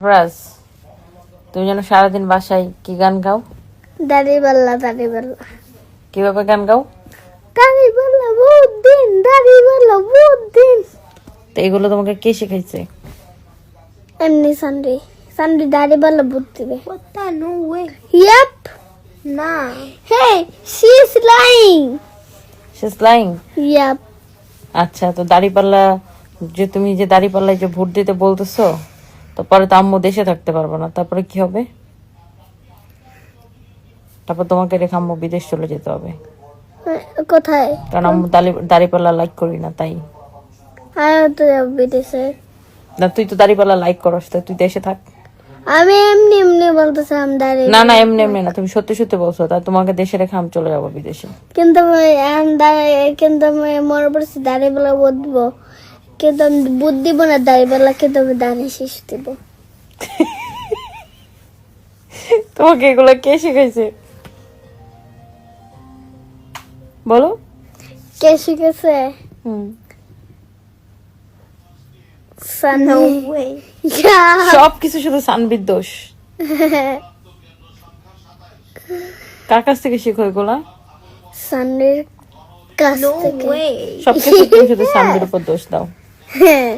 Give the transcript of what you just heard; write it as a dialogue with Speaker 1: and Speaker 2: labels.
Speaker 1: রাজ, তুমি যেন সারাদিন বাসায় কি গান গাও?
Speaker 2: দাড়ি পাল্লা।
Speaker 1: কিভাবে গান গাও?
Speaker 2: দাড়ি পাল্লা বহুত দিন, দাড়ি পাল্লা বহুত দিন।
Speaker 1: তো এগুলো তোমাকে কে শিখাইছে?
Speaker 2: এমনি সানডে দাড়ি পাল্লা বহুত দিবে। No way. ইয়াপ। না। Hey, she is lying.
Speaker 1: She is lying?
Speaker 2: Yup.
Speaker 1: আচ্ছা, তো দাড়িপাল্লা যে তুমি যে দাড়িপাল্লায় যে ভোট দিতে বলতেছো, তো পরে তো আম্মু দেশে থাকতে পারবো না, তারপরে কি হবে? তারপর তোমাকে রেখে আম্মু বিদেশ চলে যেতে হবে।
Speaker 2: কোথায়?
Speaker 1: কারণ আম্মু দাড়িপাল্লা লাইক করি না, তাই।
Speaker 2: আমিও তো যাব বিদেশে।
Speaker 1: না, তুই তো দাড়িপাল্লা লাইক করস, তো তুই দেশে থাক।
Speaker 2: আমি এমনি বলতেছিলাম দাড়ি।
Speaker 1: না এমনি না, তুমি সত্যি সত্যি বলছো, তাই তোমাকে দেশে রেখে আমি চলে যাবো বিদেশে।
Speaker 2: কিন্তু আমি মনে পড়ছি দাড়ি পাল্লা বুঝবো, কিন্তু আমি বুদ্ধ দিব না দাড়ি পাল্লা, কিন্তু আমি দাড়ি শেষ দিব।
Speaker 1: তোমাকে এগুলো কে শিখাইছে বলো?
Speaker 2: কে শিখেছে?
Speaker 1: সব কিছু শুধু সানবির দোষ। কার কাছ থেকে শিখো এগুলা?
Speaker 2: সানবির কাছ থেকে।
Speaker 1: সবকিছু তুমি শুধু সানবির উপর দোষ দাও।
Speaker 2: হ্যাঁ।